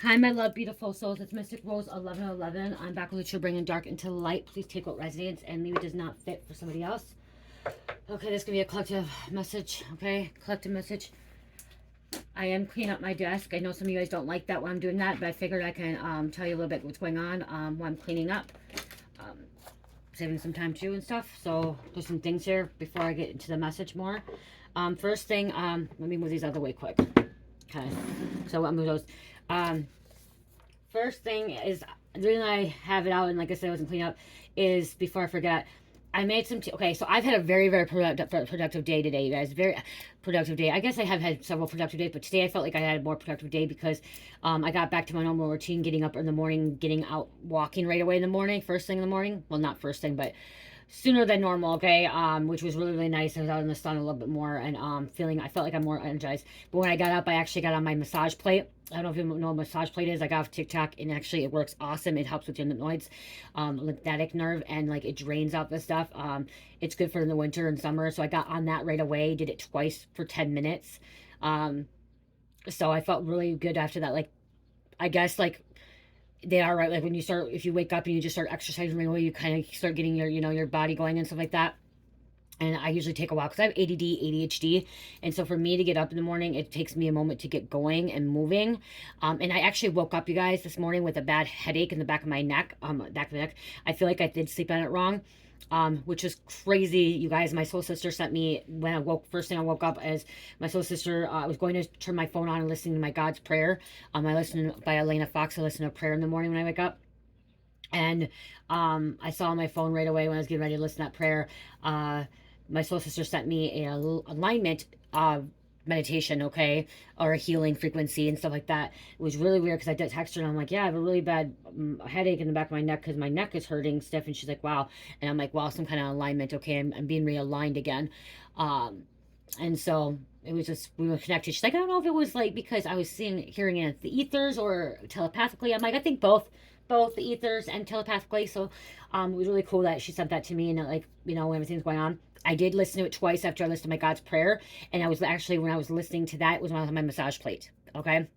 Hi, my love, beautiful souls. It's Mystic Rose 1111. I'm back with the truth, bringing dark into light. Please take what resonates and maybe does not fit for somebody else. Okay, this is going to be a collective message. Okay, collective message. I am cleaning up my desk. I know some of you guys don't like that when I'm doing that, but I figured I can tell you a little bit what's going on while I'm cleaning up. Saving some time too and stuff. So there's some things here before I get into the message more. First thing, let me move these out of the way quick. Okay, so I'll move those. First thing is, the reason I have it out, and like I said, I wasn't cleaning up, is before I forget, I made some, okay, so I've had a very, very productive day today, you guys. Very productive day. I guess I have had several productive days, but today I felt like I had a more productive day because I got back to my normal routine, getting up in the morning, getting out walking right away in the morning, first thing in the morning. Well, not first thing, but sooner than normal, okay, which was really, really nice. I was out in the sun a little bit more and I felt like I'm more energized. But when I got up, I actually got on my massage plate. I don't know if you know what a massage plate is. I got off TikTok, and actually it works awesome. It helps with your lymphoids, lymphatic nerve, and like it drains out the stuff. It's good for the winter and summer. So I got on that right away, did it twice for 10 minutes. So I felt really good after that. Like, I guess, like, they are right. Like when you start, if you wake up and you just start exercising right away, you kind of start getting your, your body going and stuff like that. And I usually take a while because I have ADD, ADHD. And so for me to get up in the morning, it takes me a moment to get going and moving. And I actually woke up, you guys, this morning with a bad headache in the back of my neck. I feel like I did sleep on it wrong. Which is crazy, you guys. My soul sister sent me, when I woke, first thing I woke up as my soul sister, I was going to turn my phone on and listen to my God's prayer. I listen by Elena Fox. I listen to prayer in the morning when I wake up. And I saw on my phone right away when I was getting ready to listen to that prayer, my soul sister sent me a little alignment meditation, okay, or a healing frequency and stuff like that. It was really weird because I did text her and I'm like, yeah, I have a really bad headache in the back of my neck because my neck is hurting stiff. And she's like, wow. And I'm like, wow, some kind of alignment. Okay, I'm being realigned again. And so it was just, we were connected. She's like, I don't know if it was like because I was hearing it the ethers or telepathically. I'm like, I think both the ethers and telepathically. So it was really cool that she sent that to me, and like, everything's going on. I did listen to it twice after I listened to my God's prayer. And I was actually, when I was listening to that, it was when I was on my massage plate. Okay.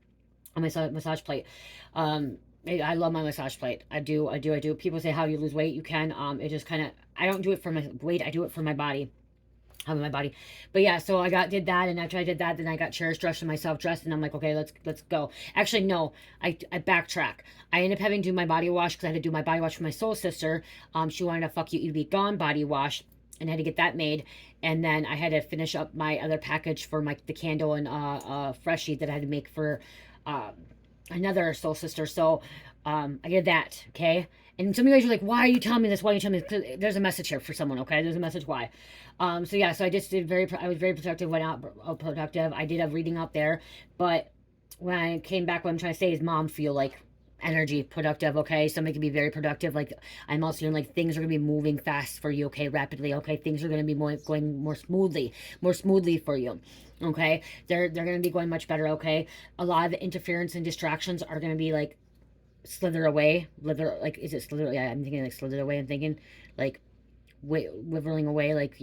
On my massage plate. I love my massage plate. I do. People say, how you lose weight? You can. It just kind of, I don't do it for my weight. I do it for my body. My body. But yeah, so I did that, and after I did that, then I got chairs dressed and myself dressed, and I'm like, okay, let's go. Actually, no, I backtrack. I ended up having to do my body wash because I had to do my body wash for my soul sister. She wanted a Fuck You, You Be Gone body wash, and I had to get that made. And then I had to finish up my other package for the candle and freshie that I had to make for another soul sister. So I did that, okay? And some of you guys are like, why are you telling me this? Why are you telling me this? 'Cause there's a message here for someone, okay? There's a message why. So yeah, so I just did I was very productive, went out productive. I did a reading out there, but when I came back, what I'm trying to say is, mom, feel like energy productive, okay? Somebody can be very productive. Like, I'm also feeling like things are gonna be moving fast for you, okay? Rapidly, okay? Things are gonna be going more smoothly for you. Okay, they're gonna be going much better. Okay, a lot of the interference and distractions are gonna be like slither away. Like, is it slither? Yeah, I'm thinking like slither away. I'm thinking like withering away, like,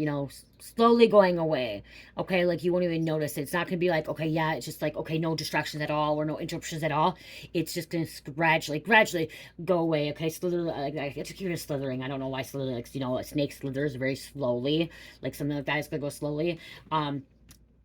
slowly going away. Okay, like you won't even notice it. It's not gonna be like, okay, yeah, it's just like, okay, no distractions at all or no interruptions at all. It's just gonna gradually go away. Okay, slither, like, it's keep it slithering. I don't know why slither, like, a snake slithers very slowly, like something like that is gonna go slowly.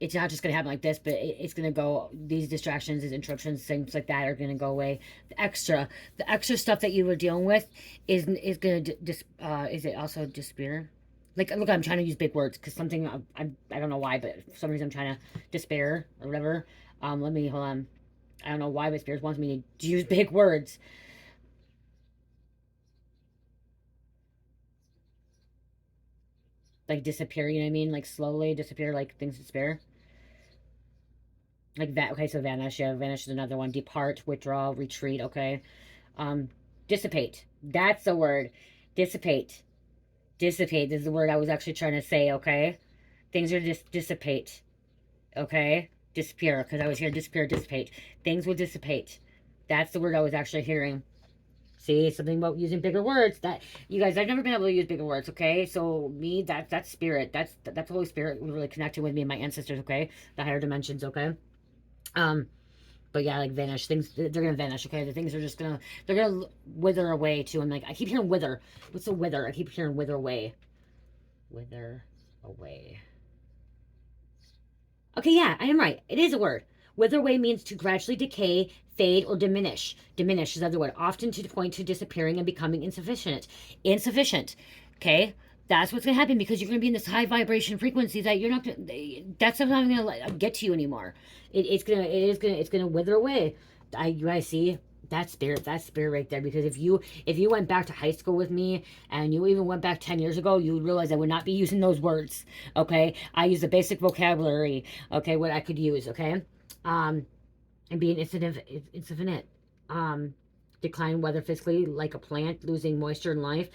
It's not just going to happen like this, but it's going to go, these distractions, these interruptions, things like that are going to go away. The extra stuff that you were dealing with is going to, is it also despair? Like, look, I'm trying to use big words because something, I don't know why, but for some reason I'm trying to despair or whatever. Let me, hold on. I don't know why, but Spirit wants me to use big words. Like disappear, you know what I mean? Like slowly disappear, like things disappear. Like that. Okay, so vanish. Yeah, vanish is another one. Depart, withdraw, retreat. Okay. Dissipate. That's the word. Dissipate. Dissipate is the word I was actually trying to say. Okay. Things are just dissipate. Okay. Disappear, because I was here. Disappear, dissipate. Things will dissipate. That's the word I was actually hearing. See, something about using bigger words. That, you guys, I've never been able to use bigger words. Okay, so me, that's spirit. That's Holy Spirit really connecting with me and my ancestors. Okay, the higher dimensions. Okay. But yeah, like vanish. Things, they're gonna vanish, okay? The things are just gonna, they're gonna wither away too. I'm like, I keep hearing wither. What's the wither? I keep hearing wither away. Wither away. Okay, yeah, I am right. It is a word. Wither away means to gradually decay, fade, or diminish. Diminish is the other word. Often to the point to disappearing and becoming insufficient. Insufficient. Okay? That's what's going to happen because you're going to be in this high vibration frequency that you're not going to, that's not going to get to you anymore. It's going to wither away. You guys see? That's spirit right there. Because if you went back to high school with me and you even went back 10 years ago, you would realize I would not be using those words. Okay, I use the basic vocabulary. Okay, what I could use. Okay, and being infinite. Decline weather physically like a plant, losing moisture in life.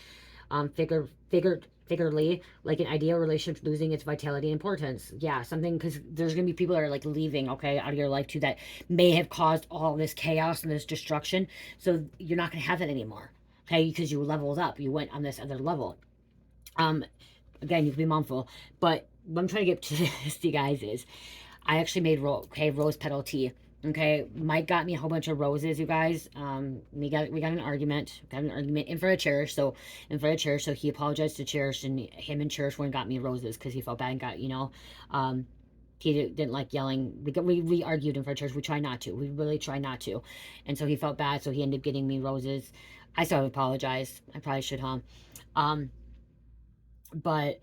Figuratively, like an ideal relationship losing its vitality and importance. Yeah, something, because there's gonna be people that are like leaving, okay, out of your life too, that may have caused all this chaos and this destruction. So you're not gonna have that anymore, okay, because you leveled up, you went on this other level. Again, you can be mindful, but what I'm trying to get to this, you guys, is I actually made rose petal tea. Okay, Mike got me a whole bunch of roses, you guys. We got an argument. Got an argument in front of Cherish. So he apologized to Cherish, and him and Cherish went and got me roses because he felt bad and got, he didn't like yelling. We argued in front of Cherish. We try not to. We really try not to. And so he felt bad, so he ended up getting me roses. I still apologized. I probably should, huh? But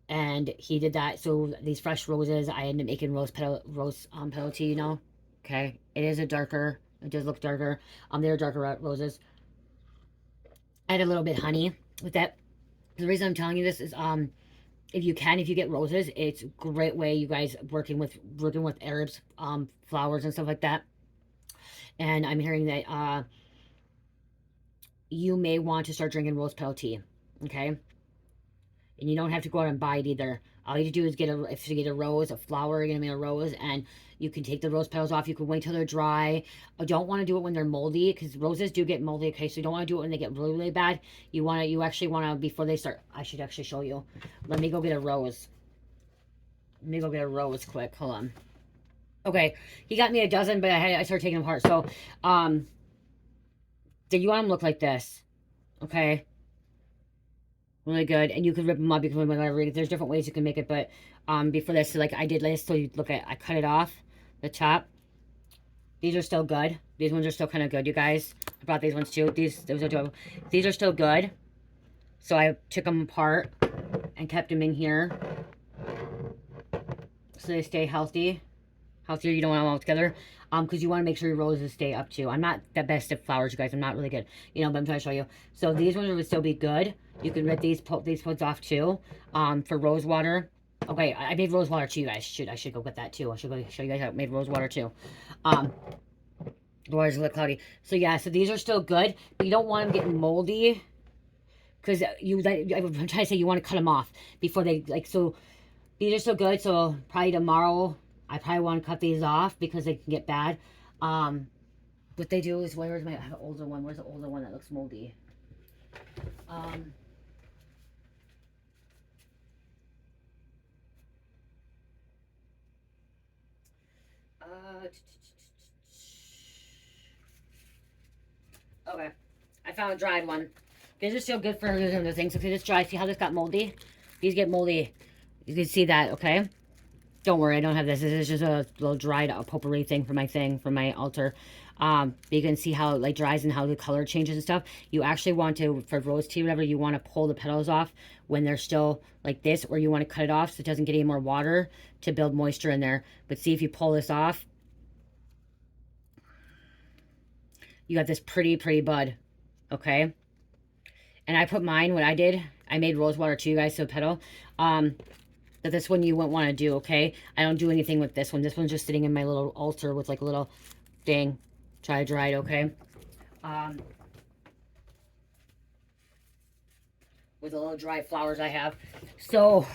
and he did that. So these fresh roses, I ended up making rose petal tea, Okay, it is a darker, it does look darker. They're darker roses. I had a little bit of honey with that. The reason I'm telling you this is, if you get roses, it's a great way, you guys, working with herbs, flowers and stuff like that. And I'm hearing that you may want to start drinking rose petal tea, okay? And you don't have to go out and buy it either. All you have to do is if you get a rose, a flower, you're gonna make a rose, and you can take the rose petals off. You can wait till they're dry. I don't want to do it when they're moldy, because roses do get moldy. Okay, so you don't want to do it when they get really, really bad. You actually want to, before they start. I should actually show you. Let me go get a rose. Let me go get a rose quick. Hold on. Okay, he got me a dozen, but I started taking them apart. So, you want them to look like this, okay? Really good. And you can rip them up, you can rip them whatever. There's different ways you can make it, but before this, so like I did this, so you look at, I cut it off the top. These are still good. These ones are still kind of good, you guys. I brought these ones too. These are still good. So I took them apart and kept them in here so they stay healthy. Healthier, you don't want them all together. Because you want to make sure your roses stay up too. I'm not the best at flowers, you guys. I'm not really good, but I'm trying to show you. So these ones would still be good. You can rip these pods off too. For rose water. Okay, I made rose water too, you guys. I should go get that too. I should go show you guys how I made rose water too. The water's a little cloudy. So yeah, so these are still good, but you don't want them getting moldy. Because I'm trying to say, you want to cut them off before they, so these are still good. So probably tomorrow, I probably want to cut these off because they can get bad. What they do is, I have an older one. Where's the older one that looks moldy? Okay, I found a dried one. These are still good for using the things. Okay, this dry. See how this got moldy? These get moldy. You can see that, okay? Don't worry, I don't have this. This is just a little dried potpourri thing for my altar. You can see how it like dries and how the color changes and stuff. You actually want to, for rose tea, whatever, you want to pull the petals off when they're still like this, or you want to cut it off so it doesn't get any more water to build moisture in there. But see, if you pull this off, you got this pretty bud, okay? And I put mine, what I did, I made rose water too, you guys, so petal. That this one you wouldn't want to do, okay? I don't do anything with this one. This one's just sitting in my little altar with like a little thing. Try to dry it, okay? With the little dried flowers I have. So,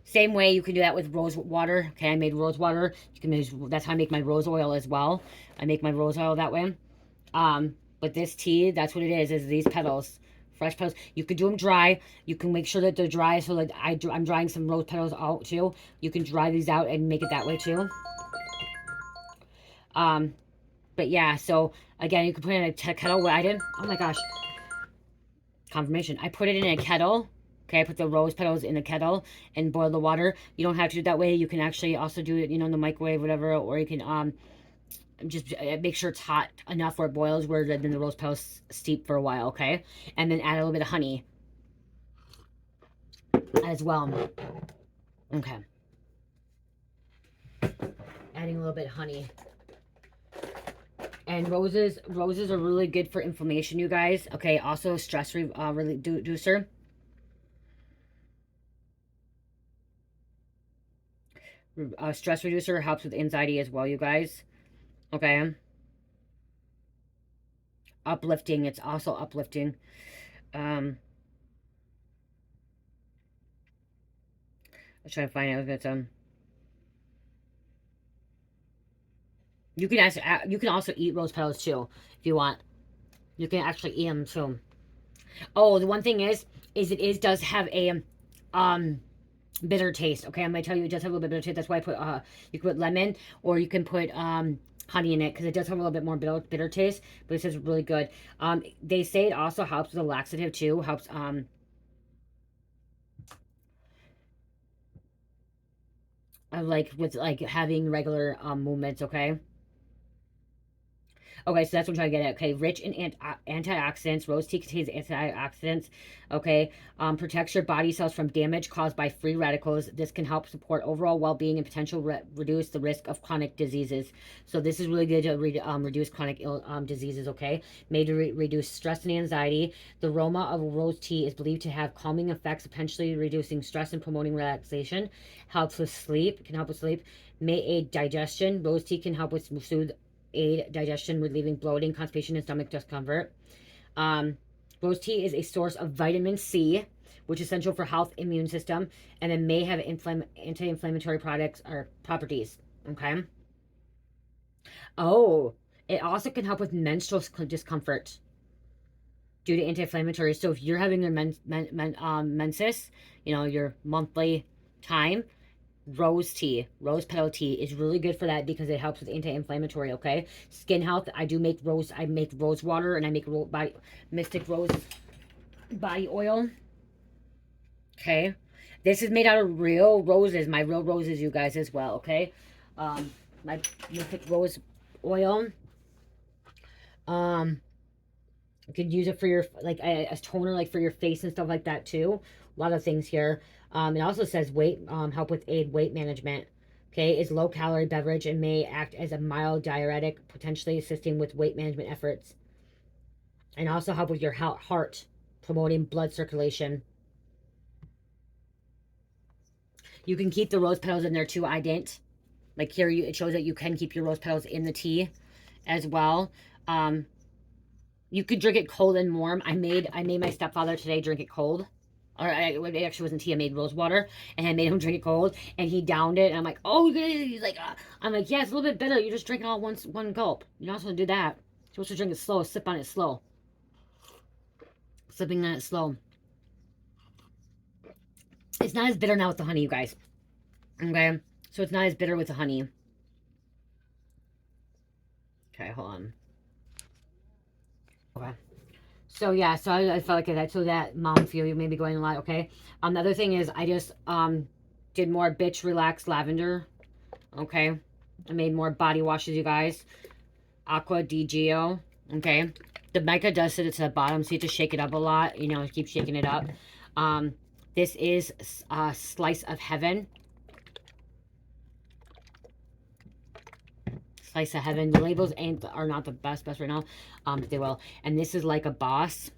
same way you can do that with rose water. Okay, I made rose water. You can use, that's how I make my rose oil as well. I make my rose oil that way. But this tea, that's what it is these petals. Fresh petals. You could do them dry. You can make sure that they're dry. So like I'm drying some rose petals out too. You can dry these out and make it that way too. But yeah, so again, you can put it in a kettle. I didn't, oh my gosh, confirmation. I put it in a kettle. Okay, I put the rose petals in the kettle and boil the water. You don't have to do it that way. You can actually also do it, you know, in the microwave, whatever, or you can just make sure it's hot enough where it boils, where then the rose petals steep for a while, okay? And then add a little bit of honey as well. Okay. Adding a little bit of honey. And roses are really good for inflammation, you guys. Okay, also stress reducer. Stress reducer helps with anxiety as well, you guys. Okay. Uplifting. It's also uplifting. I was trying to find out if it's you can also eat rose petals too if you want. You can actually eat them too. Oh, the one thing is it does have a bitter taste. Okay, I'm gonna tell you it does have a little bit bitter taste. That's why I put you can put lemon or you can put honey in it because it does have a little bit more bitter taste, but it says really good. They say it also helps with a laxative too. Helps like with like having regular movements. Okay. Okay, so that's what I'm trying to get at. Okay, rich in antioxidants. Rose tea contains antioxidants. Okay, protects your body cells from damage caused by free radicals. This can help support overall well-being and potential reduce the risk of chronic diseases. So this is really good to reduce chronic diseases. Okay, made to reduce stress and anxiety. The aroma of rose tea is believed to have calming effects, potentially reducing stress and promoting relaxation. Helps with sleep. Can help with sleep. May aid digestion. Rose tea can help with soothe aid digestion, relieving bloating, constipation, and stomach discomfort. Rose tea is a source of vitamin C, which is essential for health, immune system, and it may have anti-inflammatory products or properties. Okay. Oh, it also can help with menstrual discomfort due to anti-inflammatory. So if you're having your menses, you know, your monthly time, rose petal tea is really good for that because it helps with anti-inflammatory. Okay, skin health. I make rose water, and I make mystic rose body oil. Okay, this is made out of real roses, my real roses, you guys, as well. Okay, my mystic rose oil. You could use it for your like a toner, like for your face and stuff like that too. A lot of things here. It also says help with weight management. Okay, is low calorie beverage and may act as a mild diuretic, potentially assisting with weight management efforts. And also help with your heart, promoting blood circulation. You can keep the rose petals in there too. I didn't. Like here, it shows that you can keep your rose petals in the tea as well. You could drink it cold and warm. I made my stepfather today drink it cold. Or it actually wasn't tea. I made rose water and I made him drink it cold, and he downed it. And I'm like, oh, he's like, I'm like, yeah, it's a little bit bitter. You just drink it all one gulp. You're not supposed to do that. You're supposed to drink it slow. Sip on it slow. Sipping on it slow. It's not as bitter now with the honey, you guys. Okay, so it's not as bitter with the honey. Okay, hold on. Okay. So yeah, so I felt like that. So that mom feel you may be going a lot. Okay. The other thing is I just did more bitch relax lavender. Okay. I made more body washes, you guys. Aqua di Gio. Okay. The mica does sit at the bottom, so you have to shake it up a lot. You know, keep shaking it up. This is a Slice of Heaven. Slice of Heaven. The labels are not the best right now, but they will. And this is Like a Boss.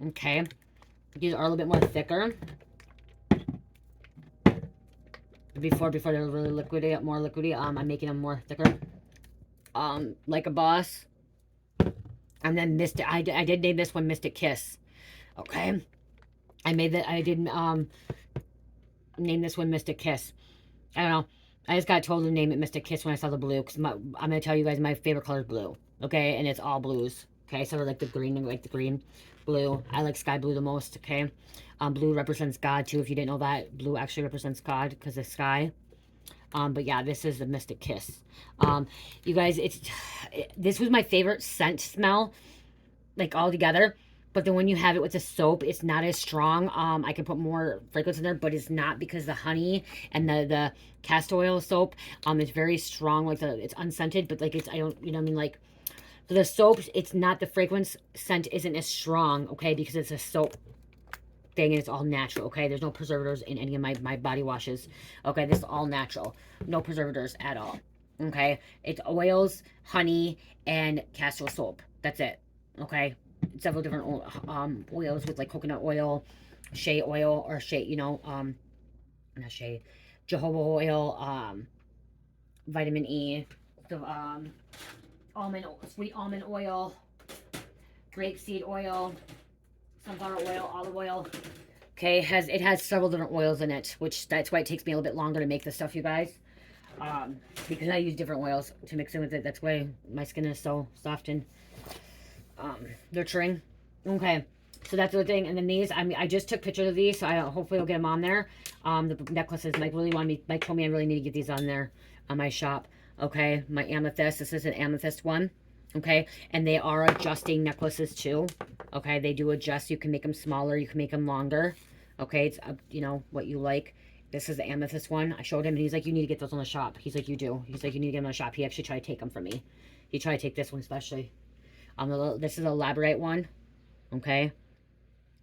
Okay, these are a little bit more thicker. Before they're really more liquidy. I'm making them more thicker. Like a Boss. And then Mystic. I did name this one Mystic Kiss. Okay, I did name this one Mystic Kiss. I don't know. I just got told to name it Mystic Kiss when I saw the blue, because I'm going to tell you guys my favorite color is blue. Okay, and it's all blues. Okay, so I like the green, blue. I like sky blue the most. Okay, blue represents God too. If you didn't know that, blue actually represents God because of sky. But yeah, this is the Mystic Kiss. You guys, this was my favorite scent smell, like all together. But then when you have it with the soap, it's not as strong. I can put more fragrance in there, but it's not, because the honey and the castor oil soap, it's very strong. Like it's unscented, but like I don't, you know what I mean? Like for the soaps, it's not, the fragrance scent isn't as strong, okay? Because it's a soap thing and it's all natural, okay? There's no preservatives in any of my body washes, okay? This is all natural. No preservatives at all, okay? It's oils, honey, and castor soap. That's it, okay? Several different oils with like coconut oil, shea oil, or shea, you know, not shea, jojoba oil, vitamin E, the sweet almond oil, grapeseed oil, sunflower oil, olive oil. Okay, it has several different oils in it, which that's why it takes me a little bit longer to make this stuff, you guys. Because I use different oils to mix in with it. That's why my skin is so soft and nurturing. Okay, so that's the thing. And then these, I just took pictures of these, so I hopefully will get them on there. The necklaces, Mike told me I really need to get these on there on my shop. Okay, my amethyst. This is an amethyst one. Okay, and they are adjusting necklaces too. Okay, they do adjust. You can make them smaller, you can make them longer. Okay, it's up, you know, what you like. This is the amethyst one. I showed him and he's like, you need to get those on the shop. He's like, you do. He's like, you need to get them on the shop. He actually tried to take them from me. He tried to take this one especially. This is a labradorite one. Okay,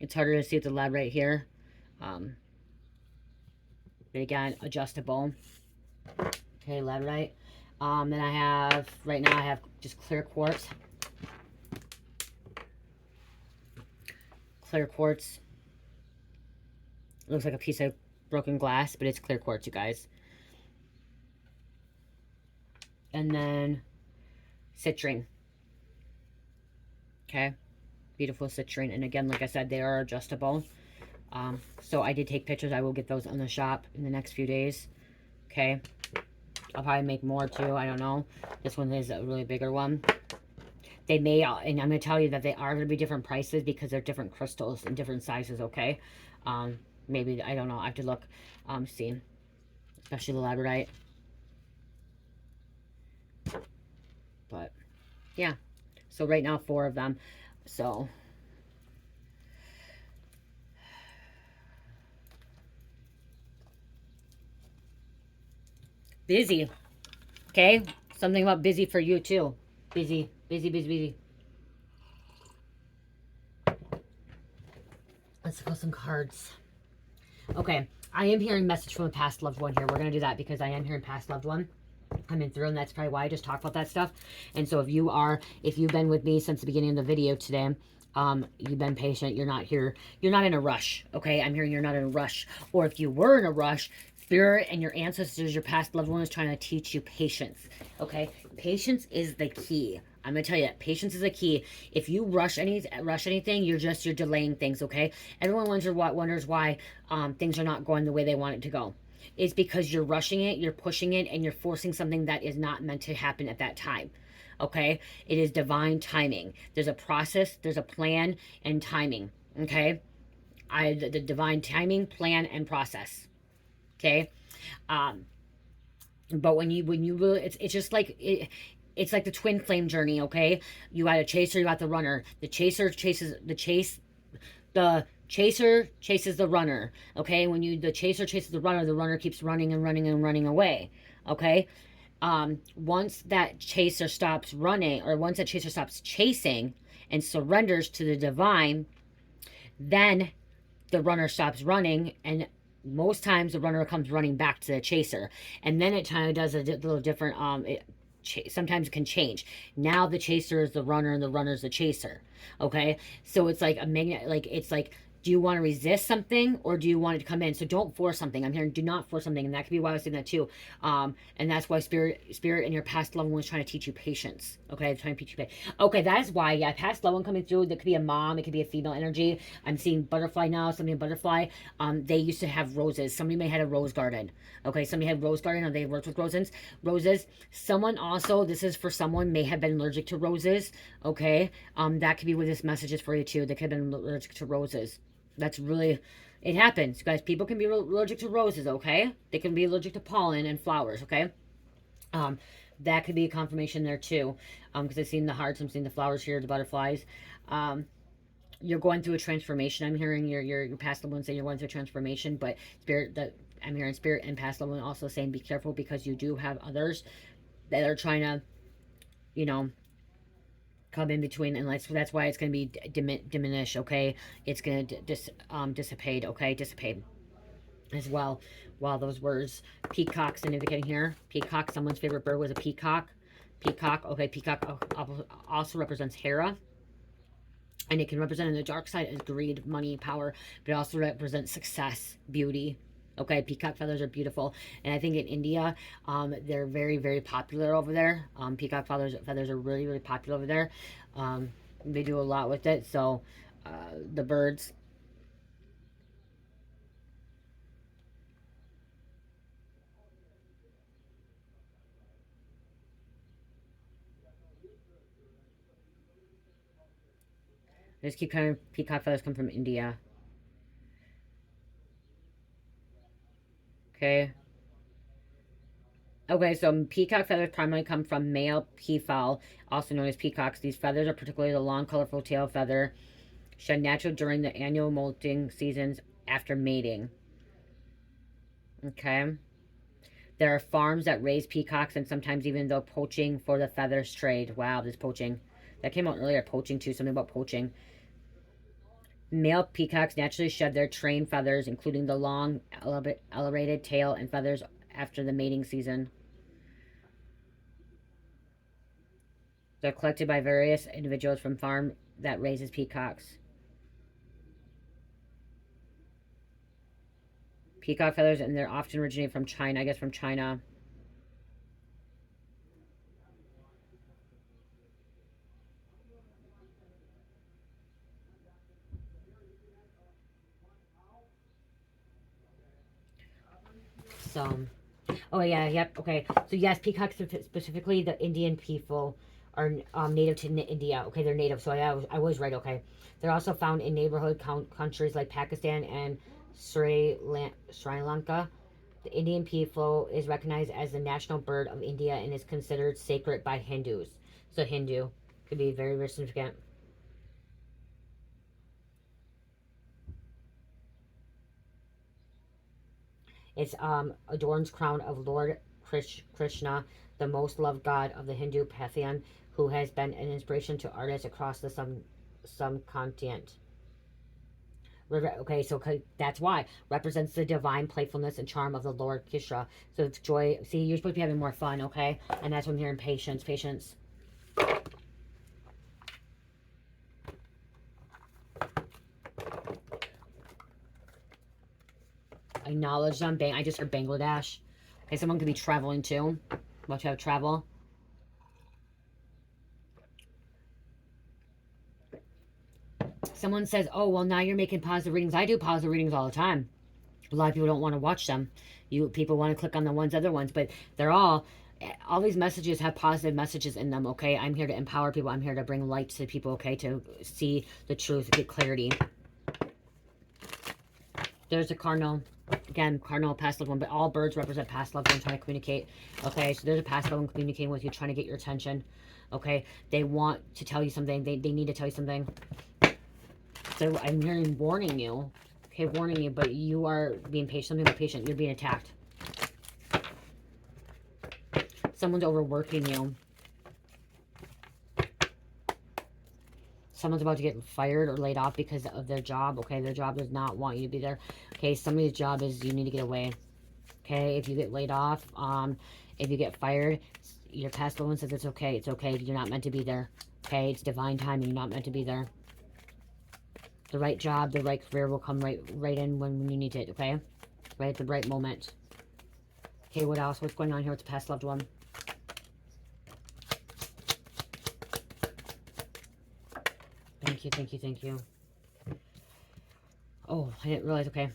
it's harder to see with the labradorite here. But again, adjustable. Okay, labradorite. Then I have, right now I have just clear quartz. Clear quartz. It looks like a piece of broken glass, but it's clear quartz, you guys. And then citrine. Okay, beautiful citrine. And again, like I said, they are adjustable. So I did take pictures. I will get those on the shop in the next few days. Okay, I'll probably make more too. I don't know. This one is a really bigger one. They may, and I'm going to tell you that they are going to be different prices because they're different crystals and different sizes, okay? Maybe, I don't know. I have to look, see. Especially the labradorite. But, yeah. So right now, 4 of them. So, busy. Okay? Something about busy for you too. Busy, busy, busy, busy. Let's go some cards. Okay, I am hearing message from a past loved one here. We're going to do that because I am hearing past loved one coming through, and that's probably why I just talked about that stuff. And so if you've been with me since the beginning of the video today, you've been patient, you're not here, you're not in a rush, okay? I'm hearing you're not in a rush. Or if you were in a rush, Spirit and your ancestors, your past loved one is trying to teach you patience, okay? Patience is the key. I'm gonna tell you, patience is the key. If you rush anything, you're delaying things, okay? Everyone wonders why things are not going the way they want it to go. It's because you're rushing it, you're pushing it, and you're forcing something that is not meant to happen at that time. Okay? It is divine timing. There's a process, there's a plan, and timing. Okay? The divine timing, plan, and process. Okay? But when you really, it's just like it's like the twin flame journey, okay? You got a chaser, you got the runner. The chaser chases the chaser chases the runner, okay? When the chaser chases the runner keeps running and running and running away, okay? Once that chaser stops running, or once that chaser stops chasing and surrenders to the divine, then the runner stops running, and most times the runner comes running back to the chaser. And then it kind of does a little different, sometimes it can change. Now the chaser is the runner and the runner is the chaser, okay? So it's like a magnet, like it's like, do you want to resist something or do you want it to come in? So don't force something. I'm hearing do not force something, and that could be why I was saying that too. And that's why spirit and your past loved one is trying to teach you patience. Okay, trying to teach you patience. Okay, that is why. Yeah, past loved one coming through. That could be a mom. It could be a female energy. I'm seeing butterfly now. Somebody in butterfly. They used to have roses. Somebody may have had a rose garden. Okay, somebody had rose garden, or they worked with roses. Someone also, this is for someone, may have been allergic to roses. Okay, that could be what this message is for you too. They could have been allergic to roses. That's really It happens, guys. People can be allergic to roses, okay? They can be allergic to pollen and flowers, okay? Um, that could be a confirmation there too. Because I've seen the hearts, I'm seeing the flowers here, the butterflies. Um, you're going through a transformation. I'm hearing your past loved one saying you're going through a transformation, but spirit that I'm hearing spirit and past loved one also saying be careful because you do have others that are trying to, you know, come in between, and that's why it's going to be diminished. Okay, it's going to dissipate. Okay, dissipate as well. Wow, those words, peacock significant here. Peacock, someone's favorite bird was a peacock. Peacock, okay, peacock also represents Hera. And it can represent in the dark side as greed, money, power, but it also represents success, beauty. Okay, peacock feathers are beautiful. And I think in India, they're very, very popular over there. Peacock feathers are really, really popular over there. They do a lot with it. So the birds. I just keep coming, peacock feathers come from India. Okay. Okay, so peacock feathers primarily come from male peafowl, also known as peacocks. These feathers are particularly the long, colorful tail feather, shed natural during the annual molting seasons after mating. Okay. There are farms that raise peacocks and sometimes even though poaching for the feathers trade. Wow, this poaching. That came out earlier, poaching too, something about poaching. Male peacocks naturally shed their train feathers, including the long, elevated tail and feathers after the mating season. They're collected by various individuals from farm that raises peacocks. Peacock feathers, and they're often originate from China, I guess from China. So, oh yeah, yep, okay. So yes, peacocks specifically the Indian people are native to India. Okay, they're native, so I was right. Okay, they're also found in neighborhood countries like Pakistan and Sri Lanka. The Indian peafowl is recognized as the national bird of India and is considered sacred by Hindus. So Hindu could be very, very significant. It's adorns crown of Lord Krishna, the most loved god of the Hindu pantheon, who has been an inspiration to artists across the subcontinent. Okay, so that's why represents the divine playfulness and charm of the Lord Krishna. So it's joy. See, you're supposed to be having more fun, okay? And that's what I'm hearing. Patience, patience. Acknowledge them. I just heard Bangladesh. Okay, someone could be traveling too. About to have travel. Someone says, oh, well, now you're making positive readings. I do positive readings all the time. A lot of people don't want to watch them. People want to click on the other ones, but they're all these messages have positive messages in them, okay? I'm here to empower people. I'm here to bring light to people, okay? To see the truth, get clarity. There's a cardinal. Again, cardinal, past loved one, but all birds represent past loved one trying to communicate. Okay, so there's a past loved one communicating with you, trying to get your attention. Okay, they want to tell you something. They need to tell you something. So I'm hearing warning you. Okay, warning you, but you are being patient. Something about patient. You're being attacked. Someone's overworking you. Someone's about to get fired or laid off because of their job. Okay, their job does not want you to be there. Okay, somebody's job is you need to get away. Okay, if you get laid off, if you get fired, your past loved one says it's okay. It's okay. You're not meant to be there. Okay, it's divine timing. You're not meant to be there. The right job, the right career will come right in when you need it. Okay, right at the right moment. Okay, what else? What's going on here with the past loved one? Thank you, thank you, thank you. Oh, I didn't realize. Okay.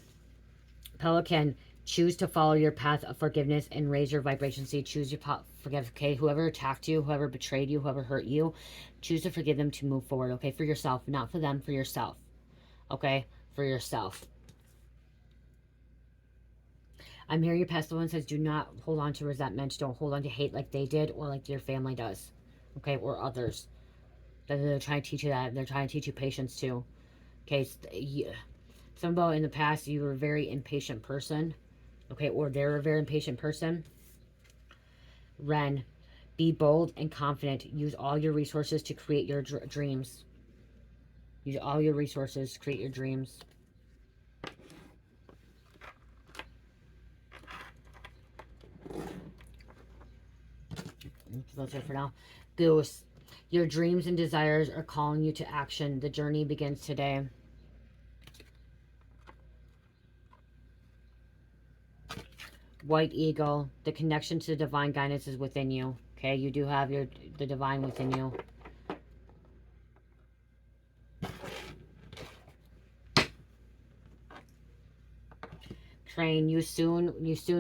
Pelican, choose to follow your path of forgiveness and raise your vibration. So you choose your forgive. Okay, whoever attacked you, whoever betrayed you, whoever hurt you, choose to forgive them to move forward. Okay, for yourself, not for them, for yourself. Okay, for yourself. I'm hearing your past one says, do not hold on to resentment. Don't hold on to hate like they did or like your family does. Okay, or others. They're trying to teach you that. They're trying to teach you patience too. Okay, some about in the past you were a very impatient person. Okay, or they're a very impatient person. Ren, be bold and confident. Use all your resources to create your dreams. Use all your resources to create your dreams. That's it for now. Goose, your dreams and desires are calling you to action. The journey begins today. White Eagle, the connection to the divine guidance is within you. Okay, you do have the divine within you. Train, you soon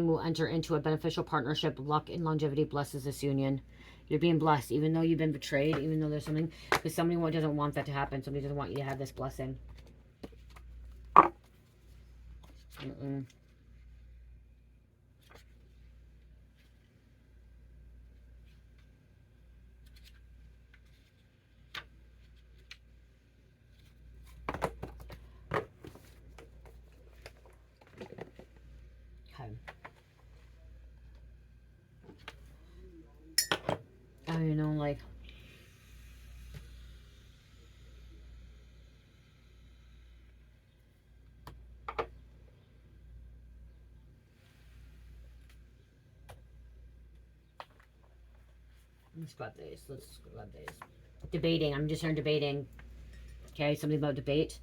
will enter into a beneficial partnership. Luck and longevity blesses this union. You're being blessed, even though you've been betrayed, even though there's something, because somebody doesn't want that to happen. Somebody doesn't want you to have this blessing. You know, like, let's grab these. Let's grab these. Debating. I'm just hearing debating. Okay, something about debate.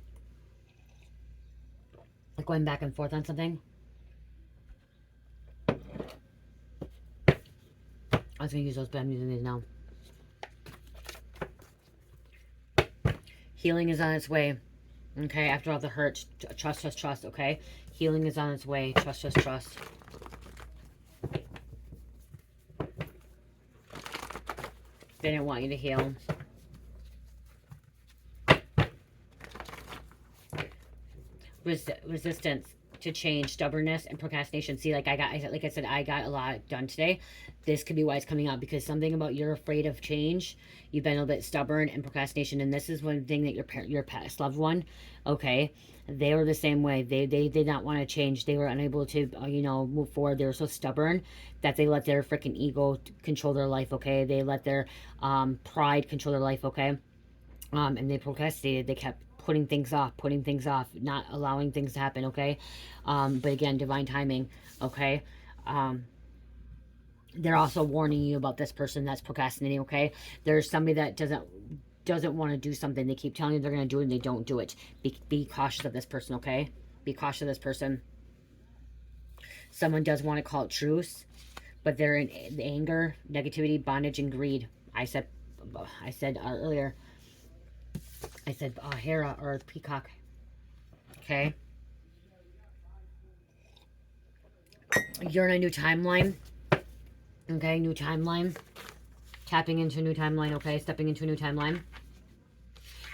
Like going back and forth on something. I was going to use those, but I'm using these now. Healing is on its way. Okay, after all the hurt, trust, trust, trust, okay? Healing is on its way. Trust, trust, trust. They didn't want you to heal. Resistance to change, stubbornness, and procrastination. See, like I said, I got a lot done today. This could be why it's coming out, because something about you're afraid of change. You've been a little bit stubborn and procrastination, and this is one thing that your past loved one, okay, they were the same way. They did not want to change. They were unable to, you know, move forward. They were so stubborn that they let their freaking ego control their life, okay? They let their pride control their life, okay? And they procrastinated. They kept putting things off, not allowing things to happen, okay? But again, divine timing, okay? They're also warning you about this person that's procrastinating, okay? There's somebody that doesn't want to do something. They keep telling you they're going to do it and they don't do it. Be cautious of this person, okay? Be cautious of this person. Someone does want to call it truce, but they're in anger, negativity, bondage, and greed. I said earlier, I said Hera or Peacock, okay? You're in a new timeline, okay? New timeline. Tapping into a new timeline, okay? Stepping into a new timeline.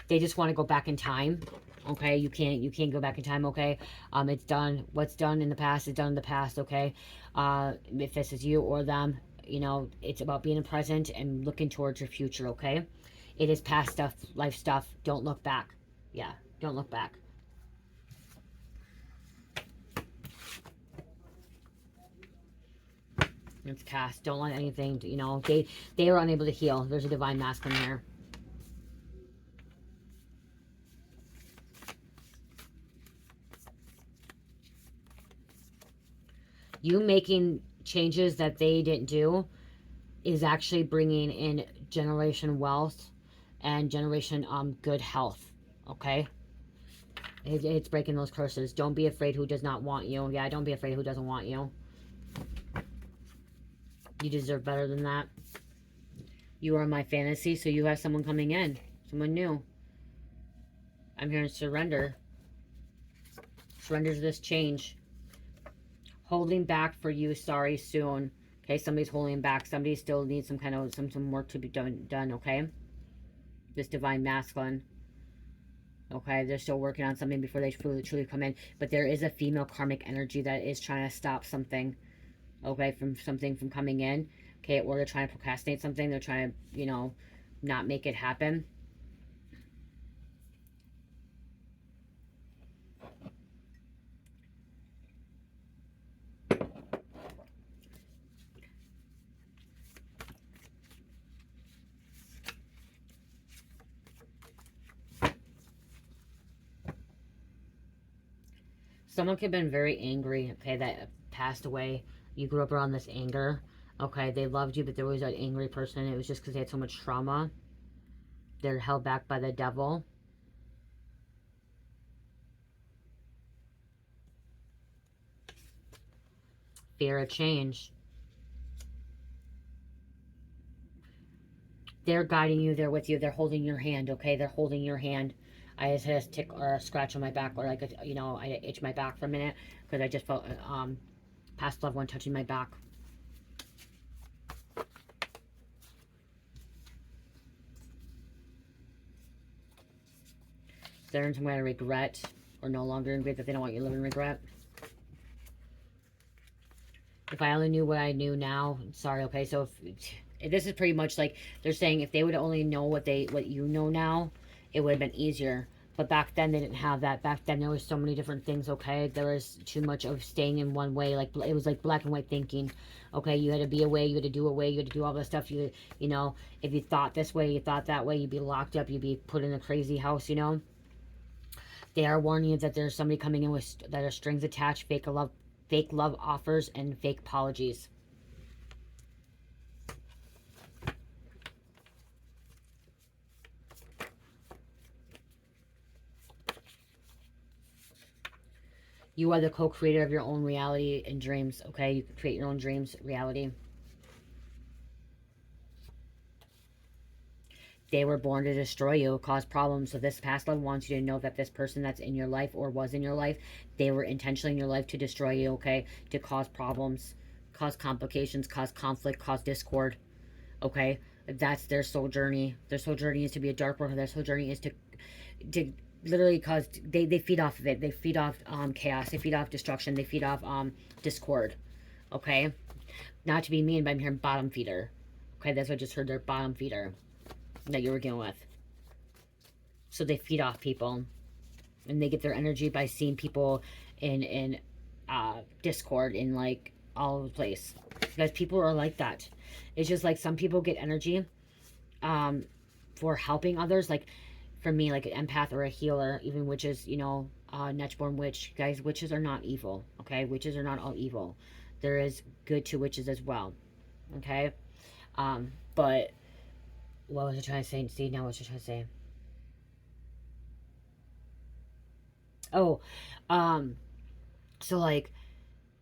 They just want to go back in time, okay? You can't go back in time, okay? It's done. What's done in the past is done in the past, okay? If this is you or them, you know, it's about being in the present and looking towards your future, okay? It is past stuff, life stuff. Don't look back. Yeah, don't look back. It's cast. Don't let anything, you know, they are unable to heal. There's a divine masculine here. You making changes that they didn't do is actually bringing in generation wealth and generation good health, okay? It's breaking those curses. Don't be afraid who does not want you. Yeah, don't be afraid who doesn't want you. You deserve better than that. You are my fantasy, so you have someone coming in. Someone new. I'm hearing surrender. Surrender to this change. Holding back for you, sorry, soon. Okay, somebody's holding back. Somebody still needs some kind of some work to be done, okay? This divine masculine. Okay, they're still working on something before they truly come in. But there is a female karmic energy that is trying to stop something, okay, from something from coming in. Okay, or they're trying to procrastinate something. They're trying to, you know, not make it happen. Someone could have been very angry, okay, that passed away. You grew up around this anger. Okay, they loved you, but there was that angry person. It was just because they had so much trauma. They're held back by the devil. Fear of change. They're guiding you. They're with you. They're holding your hand, okay? They're holding your hand. I just had a tick or a scratch on my back, or like, you know, I itched my back for a minute because I just felt past loved one touching my back. They're in some kind of regret, or no longer in regret, that they don't want you to live in regret. If I only knew what I knew now, sorry, okay? So if this is pretty much like they're saying, if they would only know what you know now, it would have been easier. But back then they didn't have that. Back then there was so many different things, okay? There was too much of staying in one way. Like, it was like black and white thinking. Okay, you had to be away, you had to do away, you had to do all this stuff. You know, if you thought this way, you thought that way, you'd be locked up, you'd be put in a crazy house, you know? They are warning you that there's somebody coming in with that are strings attached, fake love offers, and fake apologies. You are the co-creator of your own reality and dreams, okay? You can create your own dreams, reality. They were born to destroy you, cause problems. So this past love wants you to know that this person that's in your life or was in your life, they were intentionally in your life to destroy you, okay? To cause problems, cause complications, cause conflict, cause discord, okay? That's their soul journey. Their soul journey is to be a dark world. Their soul journey is to literally cause, they feed off of it. They feed off chaos. They feed off destruction. They feed off discord, okay? Not to be mean, but I'm hearing bottom feeder. Okay, that's what I just heard, their bottom feeder that you were dealing with. So they feed off people, and they get their energy by seeing people in discord in like all over the place. Because people are like that. It's just like some people get energy for helping others. Like for me, like an empath or a healer, even witches, you know, natural-born witch. Guys, witches are not evil, okay? Witches are not all evil. There is good to witches as well, okay? But what was I trying to say? See, now what was I trying to say? Oh, so like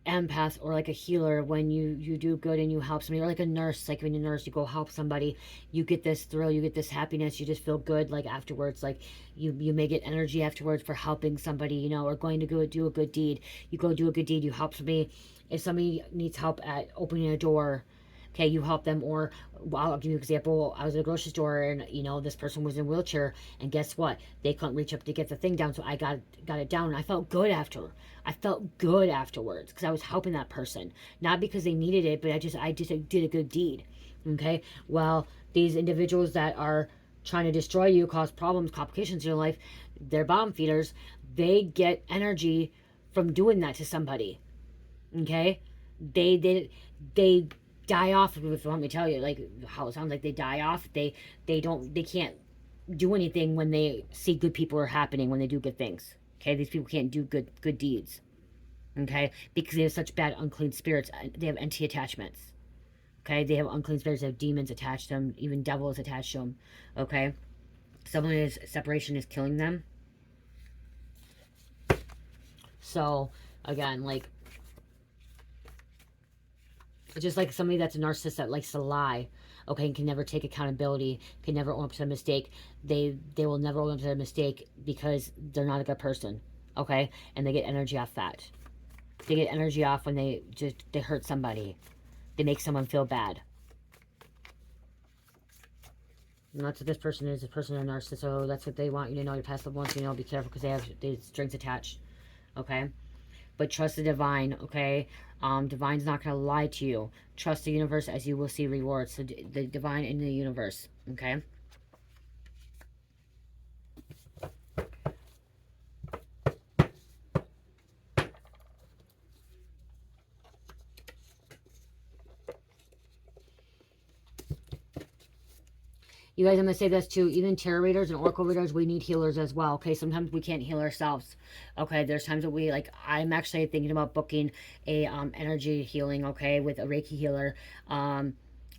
empath or like a healer, when you do good and you help somebody, or like a nurse, like when you're a nurse, you go help somebody, you get this thrill, you get this happiness, you just feel good like afterwards. Like you may get energy afterwards for helping somebody, you know, or going to go do a good deed. You go do a good deed, you help somebody. If somebody needs help at opening a door, okay, you help them. Or I'll give you an example. I was at a grocery store, and you know, this person was in a wheelchair, and guess what, they couldn't reach up to get the thing down, so I got it down, and I felt good after. I felt good afterwards because I was helping that person, not because they needed it, but I just did a good deed. Okay, well, these individuals that are trying to destroy you, cause problems, complications in your life, they're bottom feeders. They get energy from doing that to somebody. Okay, they die off. If you want me to tell you, like how it sounds like they die off. They can't do anything when they see good people are happening, when they do good things. Okay, these people can't do good deeds. Okay, because they have such bad unclean spirits. They have entity attachments. Okay, they have unclean spirits. They have demons attached to them. Even devils attached to them. Okay, someone's separation is killing them. So again, like, it's just like somebody that's a narcissist that likes to lie, okay, and can never take accountability, can never own up to a mistake. They will never own up to their mistake because they're not a good person, okay? And they get energy off that. They get energy off when they hurt somebody. They make someone feel bad. And that's what this person is. This person is a narcissist. So that's what they want you to know. Your past loved ones, you know, be careful because they have strings attached. Okay? But trust the divine, okay? Divine's not going to lie to you. Trust the universe as you will see rewards. So the divine in the universe, okay? You guys, I'm going to say this too. Even tarot readers and oracle readers, we need healers as well. Okay, sometimes we can't heal ourselves. Okay, there's times that we, like, I'm actually thinking about booking a energy healing, okay, with a Reiki healer. A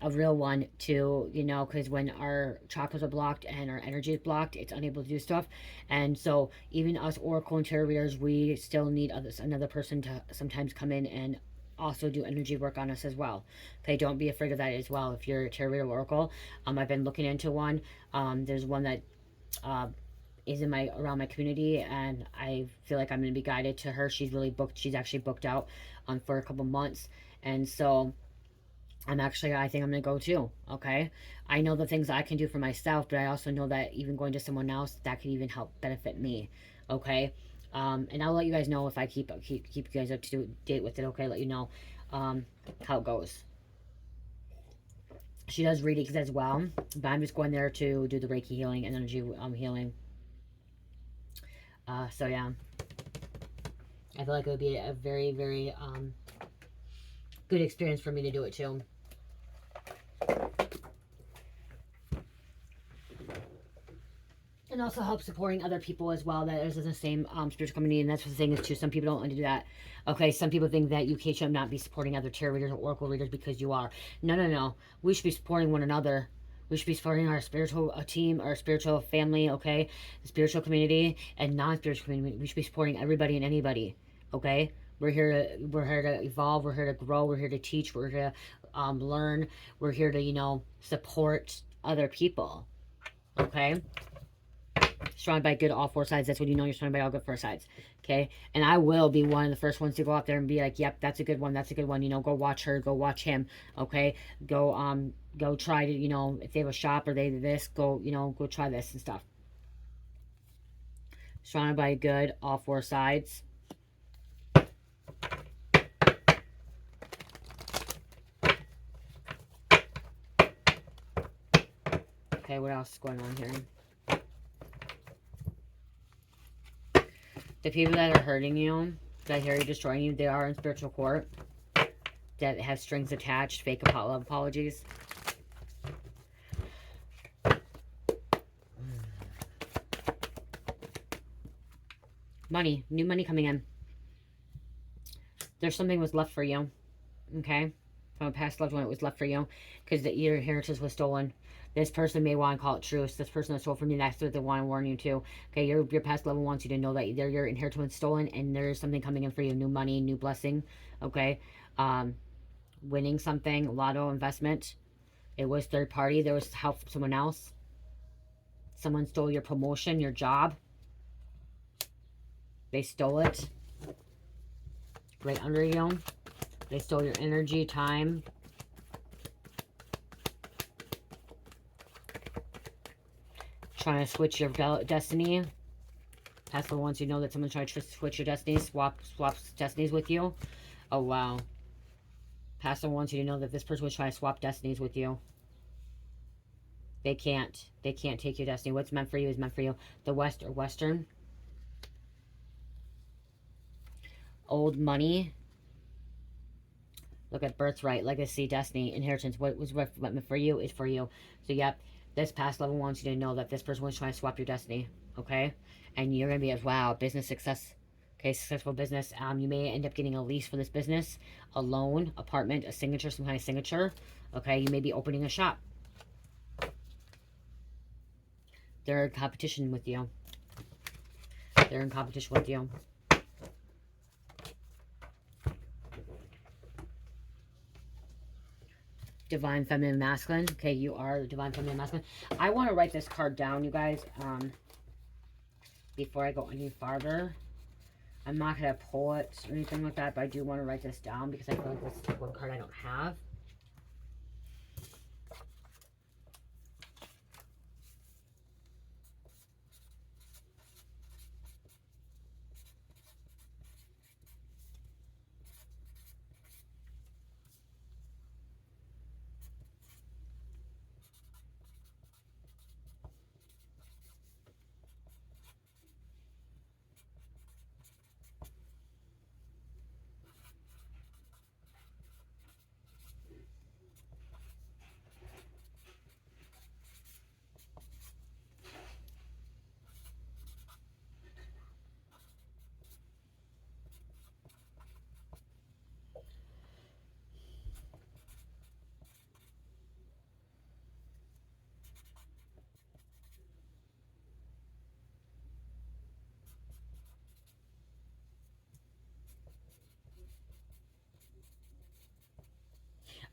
real one too, you know, because when our chakras are blocked and our energy is blocked, it's unable to do stuff. And so even us oracle and tarot readers, we still need another person to sometimes come in and also do energy work on us as well. Okay, don't be afraid of that as well. If you're a tarot reader or oracle, I've been looking into one. There's one that is in around my community, and I feel like I'm going to be guided to her. She's really booked. She's actually booked out for a couple months, and so I think I'm going to go too, okay? I know the things I can do for myself, but I also know that even going to someone else, that could even help benefit me, okay? And I'll let you guys know if I keep you guys up to date with it, okay? Let you know how it goes. She does readings as well, but I'm just going there to do the Reiki healing and energy healing. So yeah, I feel like it would be a very, very good experience for me to do it too. And also help supporting other people as well that is in the same spiritual community. And that's what the thing is too. Some people don't want to do that. Okay, some people think that you should not be supporting other tarot readers or oracle readers because you are. No, no, no. We should be supporting one another. We should be supporting our spiritual team, our spiritual family, okay? The spiritual community and non-spiritual community. We should be supporting everybody and anybody, okay? We're here to evolve. We're here to grow. We're here to teach. We're here to learn. We're here to, you know, support other people, okay? Surrounded by good all four sides. That's when you know you're surrounded by all good four sides. Okay. And I will be one of the first ones to go out there and be like, yep, that's a good one. That's a good one. You know, go watch her, go watch him. Okay. Go try to, you know, if they have a shop or they do this, go, you know, go try this and stuff. Surrounded by good all four sides. Okay, what else is going on here? The people that are hurting you, that are destroying you, they are in spiritual court. That have strings attached, fake love apologies. Money, new money coming in. There's something was left for you, okay? From a past loved one, it was left for you because your inheritance was stolen. This person may want to call it truce. This person that stole from you, that's what they want to warn you to. Okay, your past loved one wants you to know that your inheritance was stolen and there's something coming in for you. New money, new blessing, okay? Winning something, lotto investment. It was third party. There was help from someone else. Someone stole your promotion, your job. They stole it. Right under you. They stole your energy, time. Trying to switch your destiny. Past the ones you know that someone's trying to switch your destiny, swap destinies with you. Oh wow. Past the ones you know that this person was trying to swap destinies with you. They can't. They can't take your destiny. What's meant for you is meant for you. The West or Western. Old money. Look at birthright, legacy, destiny, inheritance. What was meant for you is for you. So yep, this past level wants you to know that this person was trying to swap your destiny. Okay? And you're going to be as, wow, business success. Okay, successful business. You may end up getting a lease for this business, a loan, apartment, a signature, some kind of signature. Okay, you may be opening a shop. They're in competition with you. They're in competition with you. Divine Feminine Masculine. Okay, you are Divine Feminine Masculine. I want to write this card down, you guys, before I go any farther. I'm not going to pull it or anything like that, but I do want to write this down because I feel like this is one card I don't have.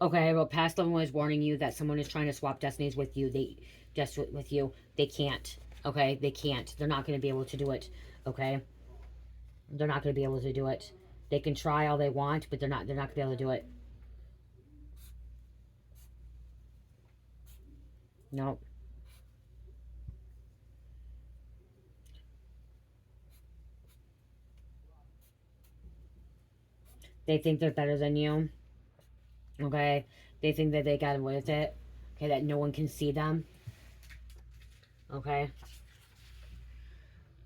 Okay, well, past loved one is warning you that someone is trying to swap destinies with you. They can't. Okay, they can't. They're not going to be able to do it. Okay, they're not going to be able to do it. They can try all they want, but they're not. They're not going to be able to do it. Nope. They think they're better than you. Okay, they think that they got away with it. Okay, that no one can see them. Okay,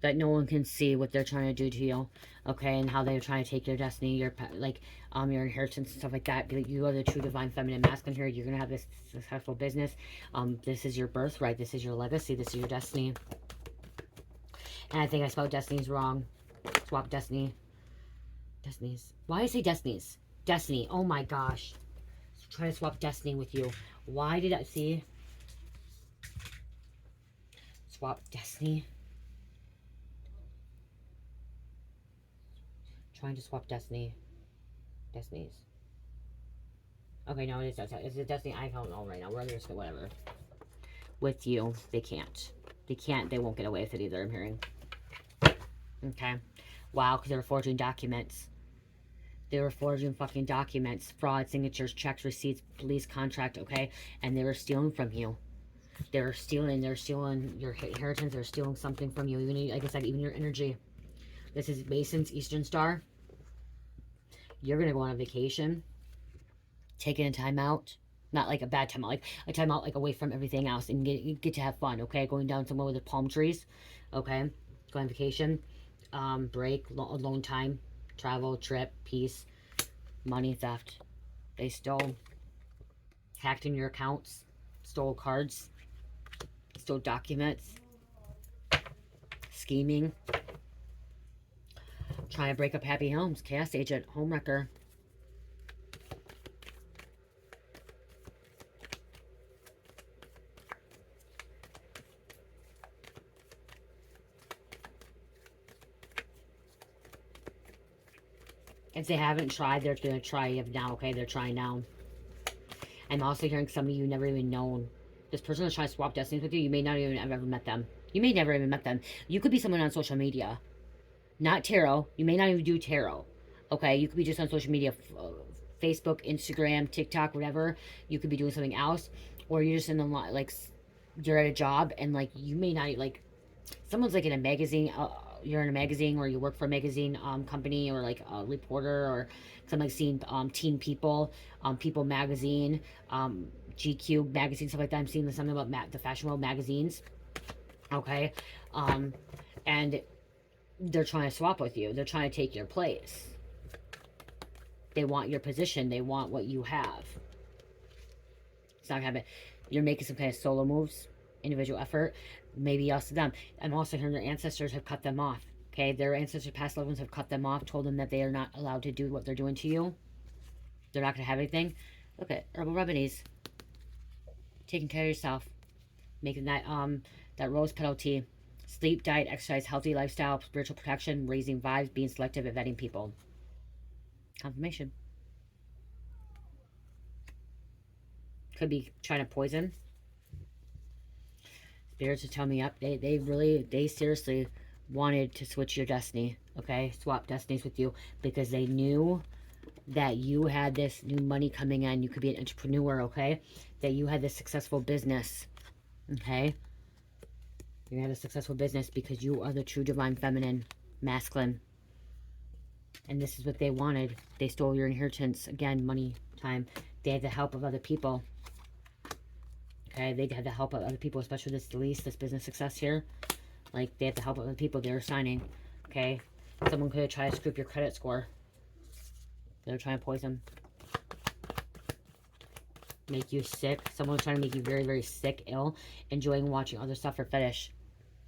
that no one can see what they're trying to do to you. Okay, and how they're trying to take your destiny, your your inheritance and stuff like that. You are the true divine feminine masculine here. You're gonna have this successful business. This is your birthright. This is your legacy. This is your destiny. And I think I spelled destinies wrong. Swap destiny. Destinies. Why did I say destinies? Destiny. Oh my gosh. Trying to swap destiny with you. Why did I see? Swap destiny. Trying to swap destiny. Destinies. Okay, no, it is. It's a destiny. I don't know right now. We're just whatever. With you, they can't. They can't. They won't get away with it either. I'm hearing. Okay. Wow, because they were forging documents. They were forging fucking documents, fraud, signatures, checks, receipts, police contract. Okay, and they were stealing from you. They're stealing your inheritance. They're stealing something from you. Even, like I said, even your energy. This is Mason's Eastern Star. You're gonna go on a vacation, taking a time out, not like a bad time out, like a time out, like away from everything else, and get to have fun. Okay, going down somewhere with the palm trees. Okay, go on vacation, break, alone time, travel, trip, peace, money theft. They stole, hacked in your accounts, stole cards, stole documents, scheming, trying to break up happy homes, chaos agent, home wrecker. If they haven't tried, they're going to try now, okay? They're trying now. I'm also hearing somebody you never even known. This person is trying to swap destinies with you. You may not even have ever met them. You may never even met them. You could be someone on social media. Not tarot. You may not even do tarot. Okay? You could be just on social media. Facebook, Instagram, TikTok, whatever. You could be doing something else. Or you're just in the, like, you're at a job and, like, you may not, like, someone's, like, in a magazine, you're in a magazine or you work for a magazine company or like a reporter or something like seeing Teen People, People Magazine, GQ magazine, stuff like that. I'm seeing something about the fashion world magazines. Okay. And they're trying to swap with you. They're trying to take your place. They want your position. They want what you have. It's not happening. You're making some kind of solo moves, individual effort. Maybe us to them. I'm also hearing their ancestors have cut them off. Okay, their ancestors, past loved ones, have cut them off, told them that they are not allowed to do what they're doing to you. They're not going to have anything. Look at Herbal Remedies. Taking care of yourself. Making that rose petal tea. Sleep, diet, exercise, healthy lifestyle, spiritual protection, raising vibes, being selective at vetting people. Confirmation. Could be trying to poison. Spirits are telling me up. They seriously wanted to switch your destiny. Okay, swap destinies with you because they knew that you had this new money coming in. You could be an entrepreneur. Okay, that you had this successful business. Okay, you had a successful business because you are the true divine feminine, masculine, and this is what they wanted. They stole your inheritance again, money, time. They had the help of other people. Okay, they had the help of other people, especially this lease, this business success here. Like, they had the help of other people they were signing. Okay, someone could have tried to screw up your credit score. They were trying to poison. Make you sick. Someone was trying to make you very, very sick, ill, enjoying watching others suffer. Fetish.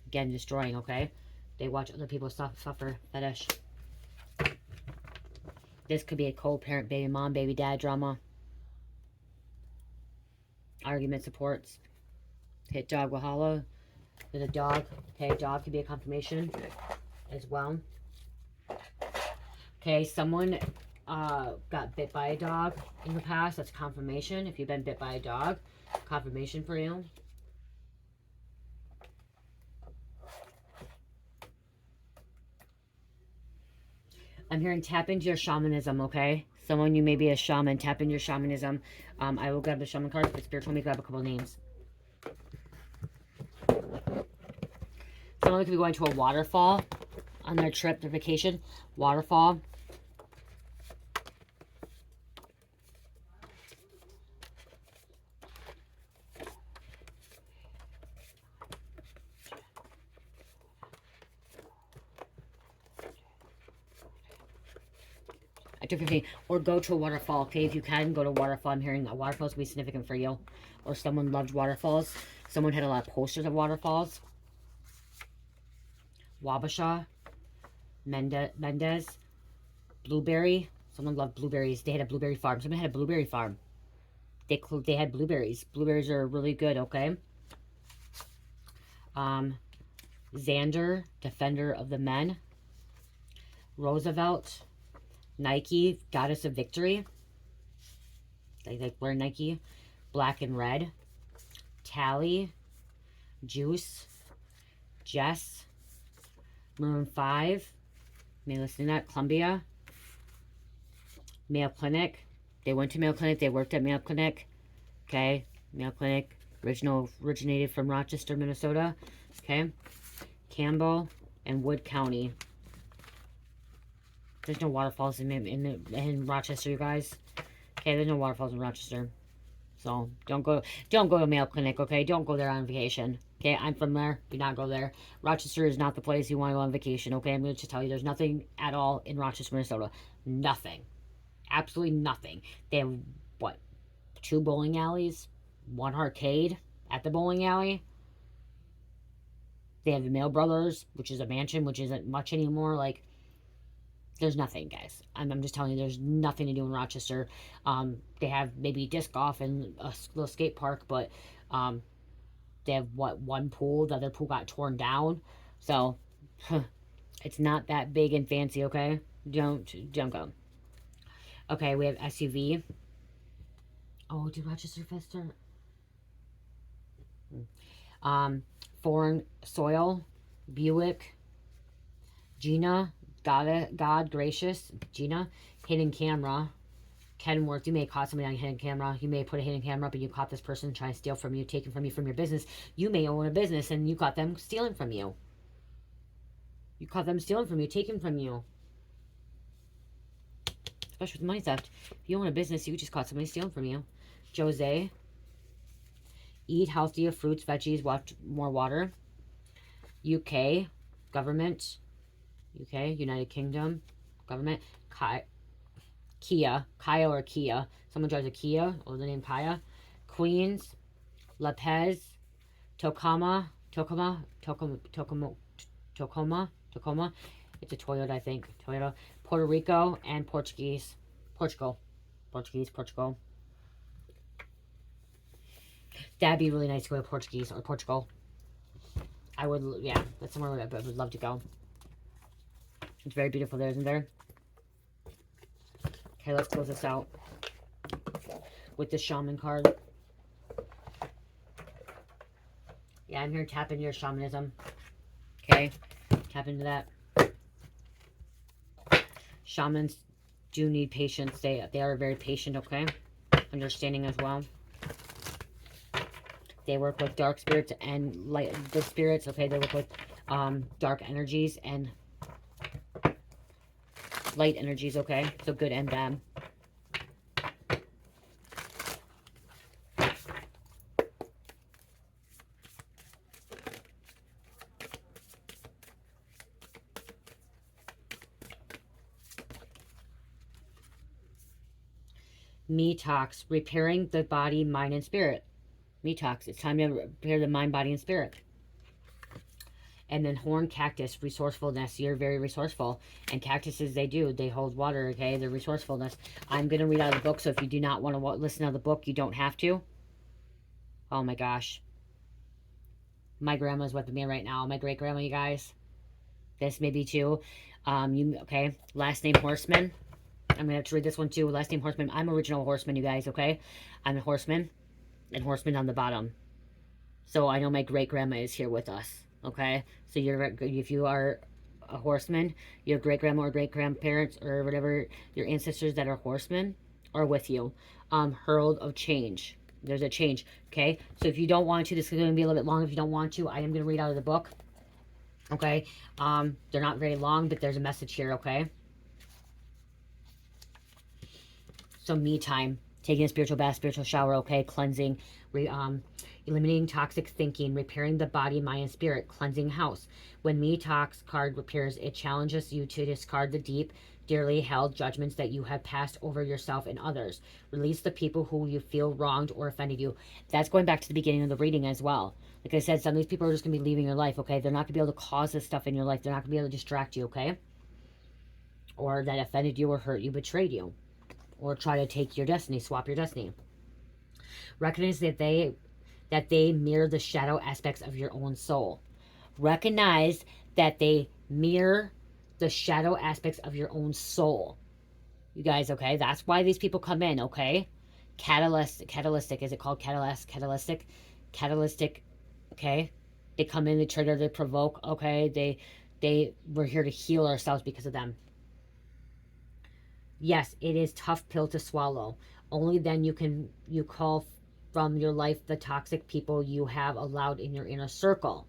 Again, destroying, okay? They watch other people suffer. Fetish. This could be a co-parent, baby mom, baby dad drama. Argument supports. Hit dog wahala. With a dog. Okay, dog could be a confirmation as well. Okay, someone got bit by a dog in the past. That's confirmation. If you've been bit by a dog, confirmation for you. I'm hearing tap into your shamanism, okay? Someone, you may be a shaman, tap into your shamanism. I will grab the shaman cards, but Spirit told me to grab a couple names. Someone could be going to a waterfall on their trip, their vacation. Waterfall. After 15, or go to a waterfall, okay? If you can, go to a waterfall. I'm hearing that waterfalls will be significant for you. Or someone loved waterfalls. Someone had a lot of posters of waterfalls. Wabasha. Mendez. Blueberry. Someone loved blueberries. They had a blueberry farm. Someone had a blueberry farm. They had blueberries. Blueberries are really good, okay? Xander, Defender of the Men. Roosevelt. Nike, Goddess of Victory. They like wear Nike. Black and Red. Tally. Juice. Jess. Maroon 5. May listen to that. Columbia. Mayo Clinic. They went to Mayo Clinic. They worked at Mayo Clinic. Okay. Mayo Clinic. Originated from Rochester, Minnesota. Okay. Campbell and Wood County. There's no waterfalls in Rochester, you guys. Okay, there's no waterfalls in Rochester. So don't go to Mayo Clinic, okay? Don't go there on vacation. Okay, I'm from there. Do not go there. Rochester is not the place you want to go on vacation, okay? I'm going to just tell you there's nothing at all in Rochester, Minnesota. Nothing. Absolutely nothing. They have, what, 2 bowling alleys? 1 arcade at the bowling alley. They have the Mail Brothers, which is a mansion, which isn't much anymore. Like, there's nothing, guys. I'm just telling you, there's nothing to do in Rochester. They have maybe disc golf and a little skate park, but they have, what, 1 pool. The other pool got torn down. So, it's not that big and fancy, okay? Don't go. Okay, we have SUV. Oh, did Rochester Fester? Foreign Soil. Buick. Gina. God Gracious. Gina. Hidden Camera. Kenworth. You may have caught somebody on hidden camera. You may have put a hidden camera up and you caught this person trying to steal from you, taking from you from your business. You may own a business and you caught them stealing from you. You caught them stealing from you, taking from you. Especially with money theft. If you own a business, you just caught somebody stealing from you. Jose. Eat healthier fruits, veggies, watch more water. UK. Government. UK, United Kingdom, government. Kia, Kaya or Kia. Someone drives a Kia, or the name Kaya. Queens, Lopez, Tacoma. It's a Toyota, I think. Toyota. Puerto Rico and Portugal. That'd be really nice to go to Portugal. I would, yeah, that's somewhere I would love to go. It's very beautiful there, isn't there? Okay, let's close this out with the Shaman card. Yeah, I'm here to tap into your shamanism. Okay, tap into that. Shamans do need patience. They are very patient, okay? Understanding as well. They work with dark spirits and light good spirits, okay? They work with dark energies and light energies, okay? So good and bad. Detox, repairing the body, mind, and spirit. Detox, it's time to repair the mind, body, and spirit. And then horn cactus, resourcefulness. You're very resourceful. And cactuses, they hold water, okay? They're resourcefulness. I'm going to read out of the book, so if you do not want to listen to the book, you don't have to. Oh my gosh. My grandma's with me right now. My great-grandma, you guys. This maybe too. Okay. Last name Horseman. I'm gonna have to read this one too. Last name Horseman. I'm original Horseman, you guys. Okay, I'm a Horseman, and Horseman on the bottom. So I know my great grandma is here with us. Okay, so if you are a Horseman, your great grandma or great grandparents or whatever your ancestors that are Horsemen are with you. Herald of change. There's a change. Okay, so if you don't want to, this is going to be a little bit long. If you don't want to, I am going to read out of the book. Okay, they're not very long, but there's a message here. Okay, so me time, taking a spiritual bath, spiritual shower. Okay, cleansing, eliminating toxic thinking, repairing the body, mind, and spirit, cleansing house. When me talks card appears, it challenges you to discard the deep, dearly held judgments that you have passed over yourself and others. Release the people who you feel wronged or offended you. That's going back to the beginning of the reading as well. Like I said, some of these people are just going to be leaving your life, okay? They're not going to be able to cause this stuff in your life. They're not going to be able to distract you, okay? Or that offended you or hurt you, betrayed you. Or try to take your destiny, swap your destiny. Recognize that they mirror the shadow aspects of your own soul. Recognize that they mirror the shadow aspects of your own soul. You guys, okay? That's why these people come in, okay? Catalytic, is it called catalytic? Catalytic, okay? They come in, they trigger, they provoke, okay? We're here to heal ourselves because of them. Yes, it is tough pill to swallow. Only then you call from your life the toxic people you have allowed in your inner circle.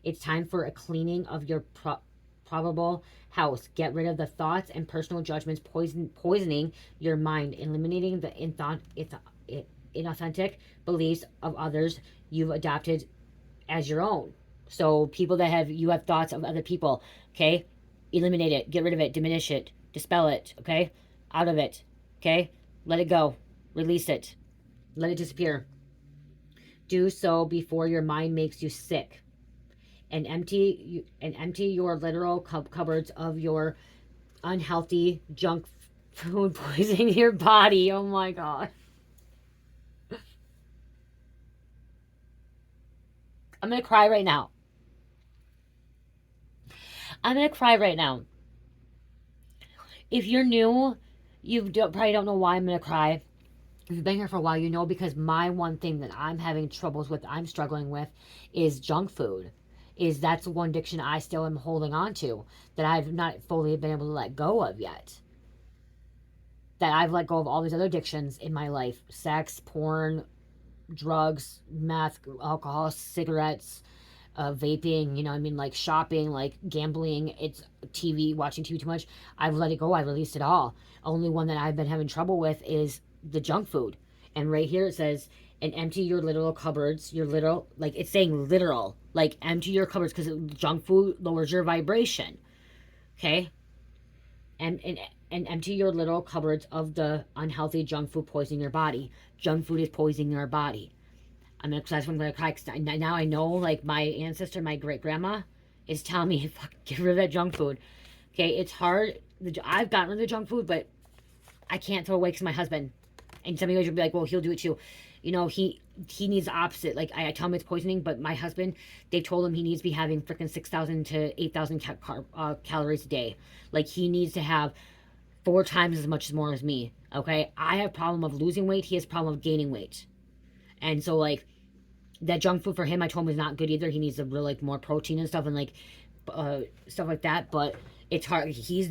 It's time for a cleaning of your probable house. Get rid of the thoughts and personal judgments poisoning your mind, eliminating the inauthentic beliefs of others you've adopted as your own. So people that you have thoughts of other people, okay? Eliminate it, get rid of it, diminish it, dispel it, okay? Out of it, okay? Let it go, release it, let it disappear. Do so before your mind makes you sick. And empty your literal cupboards of your unhealthy junk food poisoning your body. Oh my God. I'm going to cry right now. I'm going to cry right now. If you're new, probably don't know why I'm going to cry. If you've been here for a while, you know, because my one thing that I'm having troubles with, I'm struggling with, is junk food. That's one addiction I still am holding on to, that I've not fully been able to let go of yet. That I've let go of all these other addictions in my life. Sex, porn, drugs, meth, alcohol, cigarettes, vaping, you know, I mean, like shopping, like gambling, it's TV, watching TV too much. I've let it go. I released it all. Only one that I've been having trouble with is the junk food. And right here it says, and empty your literal cupboards, like it's saying literal, like empty your cupboards, because junk food lowers your vibration. Okay? And empty your literal cupboards of the unhealthy junk food poisoning your body. Junk food is poisoning your body. I'm excited. I'm going to cry, because now I know, like, my ancestor, my great grandma, is telling me, fuck, get rid of that junk food. Okay, it's hard. I've gotten rid of the junk food, but I can't throw away because my husband. And some of you guys will be like, well, he'll do it too. You know, he needs the opposite. Like, I tell him it's poisoning, but my husband, they've told him he needs to be having freaking 6,000 to 8,000 calories a day. Like, he needs to have 4 times as much more as me. Okay, I have a problem of losing weight. He has a problem of gaining weight. And so, like, that junk food for him, I told him, is not good either. He needs like more protein and stuff, and like stuff like that. But it's hard. He's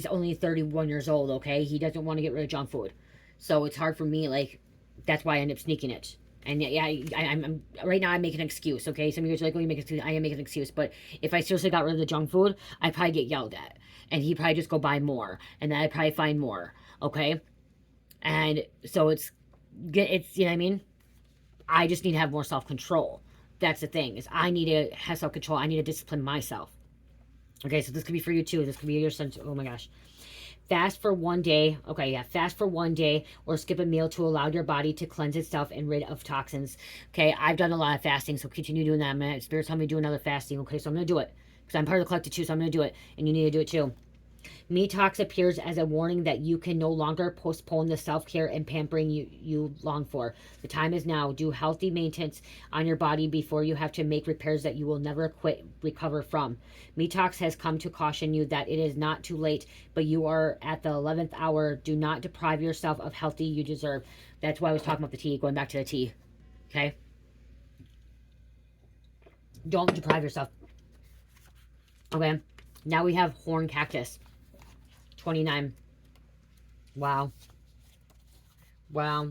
only 31 years old. Okay, he doesn't want to get rid of junk food, so it's hard for me. Like, that's why I end up sneaking it. And yeah, I'm right now, I'm making an excuse. Okay, some of you guys are like, oh, you make an excuse. I am making an excuse. But if I seriously got rid of the junk food, I'd probably get yelled at, and he'd probably just go buy more, and then I'd probably find more. Okay, and so it's you know what I mean. I just need to have more self-control. That's the thing, is I need to have self-control. I need to discipline myself. Okay, so this could be for you too. This could be your sense. Oh my gosh. Fast for one day. Okay, yeah. Fast for one day or skip a meal to allow your body to cleanse itself and rid of toxins. Okay, I've done a lot of fasting, so continue doing that. I'm gonna, Spirit's telling me to do another fasting. Okay, so I'm going to do it, because I'm part of the collective too, so I'm going to do it. And you need to do it too. Me Talks appears as a warning that you can no longer postpone the self-care and pampering you long for. The time is now. Do healthy maintenance on your body before you have to make repairs that you will never recover from. Me Talks has come to caution you that it is not too late, but you are at the 11th hour. Do not deprive yourself of healthy you deserve. That's why I was talking about the tea, going back to the tea. Okay? Don't deprive yourself. Okay? Now we have horn cactus. 29. Wow. Wow.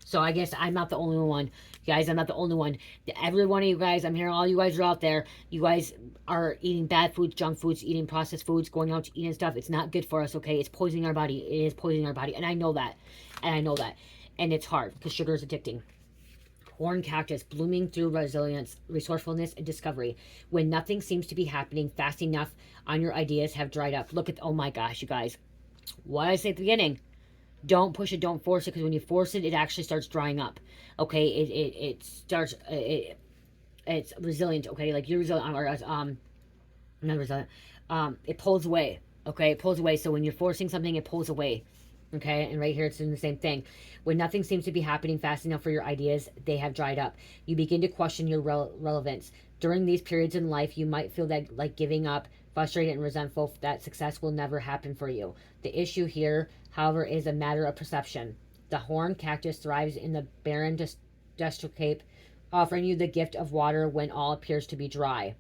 So I guess I'm not the only one. Guys, I'm not the only one. Every one of you guys, I'm hearing all you guys are out there. You guys are eating bad foods, junk foods, eating processed foods, going out to eating stuff. It's not good for us, okay? It's poisoning our body. It is poisoning our body. And I know that. And I know that. And it's hard because sugar is addicting. Horn cactus, blooming through resilience, resourcefulness, and discovery. When nothing seems to be happening fast enough on your ideas have dried up. Look at, oh my gosh, you guys. What did I say at the beginning? Don't push it, don't force it, because when you force it, it actually starts drying up. Okay, it starts, it's resilient, okay? Like you're resilient, or, not resilient, it pulls away, okay? It pulls away, so when you're forcing something, it pulls away. Okay, and right here it's doing the same thing. When nothing seems to be happening fast enough for your ideas, they have dried up. You begin to question your relevance. During these periods in life, you might feel that like giving up, frustrated and resentful that success will never happen for you. The issue here, however, is a matter of perception. The horn cactus thrives in the barren desertscape, offering you the gift of water when all appears to be dry.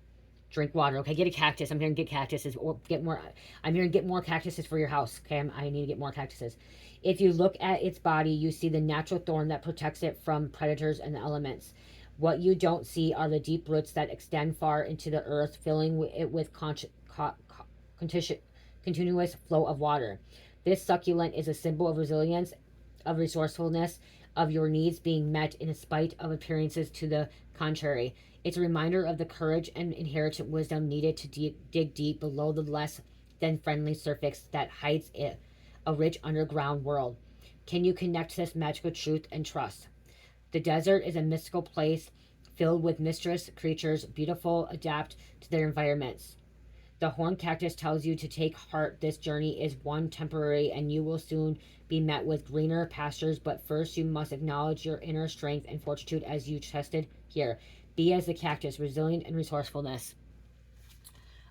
Drink water. Okay, get a cactus. I'm hearing get cactuses or get more. I'm hearing get more cactuses for your house. Okay, I need to get more cactuses. If you look at its body, you see the natural thorn that protects it from predators and the elements. What you don't see are the deep roots that extend far into the earth, filling it with continuous flow of water. This succulent is a symbol of resilience, of resourcefulness, of your needs being met in spite of appearances to the contrary. It's a reminder of the courage and inherent wisdom needed to dig deep below the less than friendly surface that hides a rich underground world. Can you connect to this magical truth and trust? The desert is a mystical place filled with mysterious creatures, beautiful, adapt to their environments. The horn cactus tells you to take heart. This journey is one temporary, and you will soon be met with greener pastures. But first, you must acknowledge your inner strength and fortitude as you tested here. Be as the cactus, resilient and resourcefulness.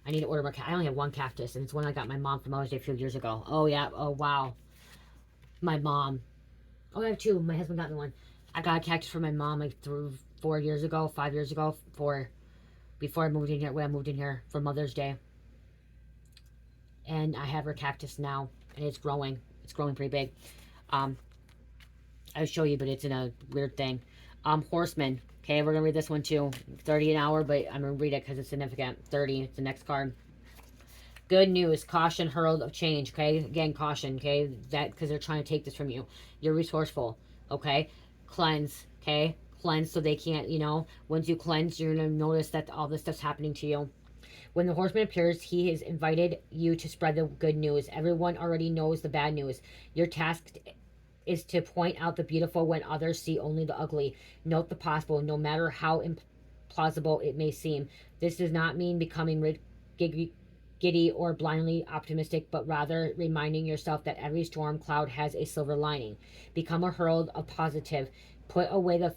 I need to order more. I only have one cactus, and it's one I got my mom for Mother's Day a few years ago. Oh yeah. Oh wow. My mom. Oh, I have two. My husband got me one. I got a cactus for my mom like 4 years ago, 5 years ago, before I moved in here. When I moved in here for Mother's Day. And I have her cactus now, and it's growing. It's growing pretty big. I'll show you, but it's in a weird thing. Horseman. Okay, we're gonna read this one too. 30 an hour, but I'm gonna read it because it's significant. 30. It's the next card. Good news. Caution, herald of change. Okay, again, caution. Okay, that because they're trying to take this from you. You're resourceful. Okay, cleanse. Okay, cleanse so they can't. Once you cleanse, you're gonna notice that all this stuff's happening to you. When the horseman appears, he has invited you to spread the good news. Everyone already knows the bad news. Your task is to point out the beautiful when others see only the ugly. Note the possible, no matter how implausible it may seem. This does not mean becoming giddy or blindly optimistic, but rather reminding yourself that every storm cloud has a silver lining. Become a herald of positive. Put away the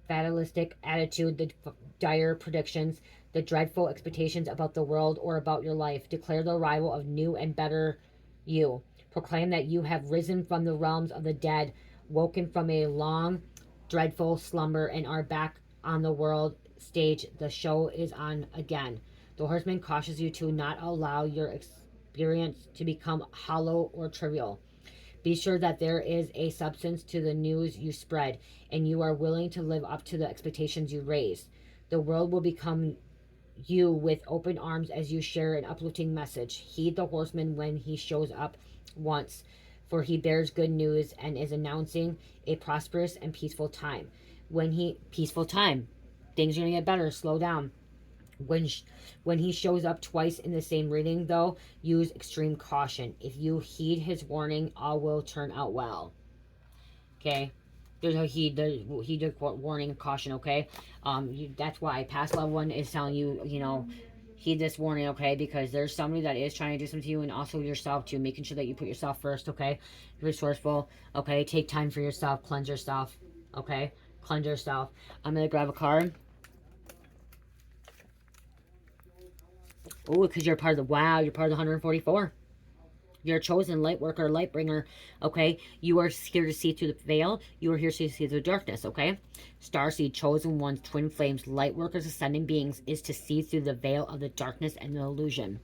fatalistic attitude, the dire predictions, the dreadful expectations about the world or about your life. Declare the arrival of new and better you. Proclaim that you have risen from the realms of the dead, woken from a long, dreadful slumber, and are back on the world stage. The show is on again. The horseman cautions you to not allow your experience to become hollow or trivial. Be sure that there is a substance to the news you spread, and you are willing to live up to the expectations you raise. The world will become you with open arms as you share an uplifting message. Heed the horseman when he shows up once, for he bears good news and is announcing a prosperous and peaceful time. Peaceful time. Things are going to get better. Slow down. When he shows up twice in the same reading, though, use extreme caution. If you heed his warning, all will turn out well. Okay? There's a heed warning, caution, okay? That's why past loved one is telling you, heed this warning, okay? Because there's somebody that is trying to do something to you, and also yourself too, making sure that you put yourself first, okay? Resourceful, okay? Take time for yourself, cleanse yourself, okay? Cleanse yourself. I'm gonna grab a card. Oh, because you're part of the, wow, you're part of the 144. You're a chosen light worker, light bringer, okay? You are here to see through the veil. You are here to see through the darkness, okay? Starseed, chosen ones, twin flames, light workers, ascending beings, is to see through the veil of the darkness and the illusion.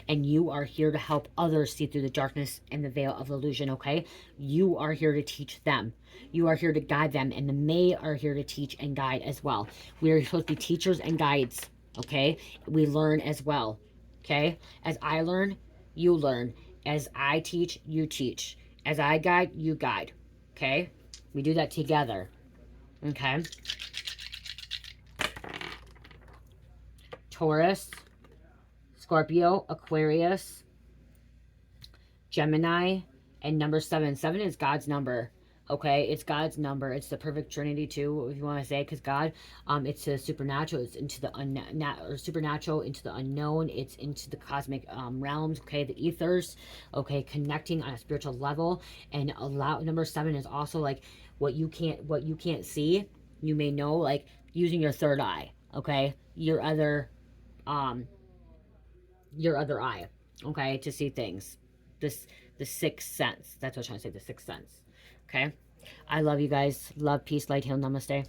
And you are here to help others see through the darkness and the veil of illusion, okay? You are here to teach them. You are here to guide them, and they are here to teach and guide as well. We are supposed to be teachers and guides, okay? We learn as well, okay? As I learn, you learn. As I teach, you teach. As I guide, you guide, okay? We do that together, okay? Taurus, Scorpio, Aquarius, Gemini, and number 7. 7 is God's number. Okay, it's God's number. It's the perfect Trinity too, if you want to say, because God, it's the supernatural. It's into the supernatural, into the unknown. It's into the cosmic realms. Okay, the ethers. Okay, connecting on a spiritual level. And number 7 is also like what you can't see. You may know, like using your third eye. Okay, your other eye. Okay, to see things. The sixth sense. That's what I'm trying to say, the sixth sense. Okay? I love you guys. Love, peace, light, heal, namaste.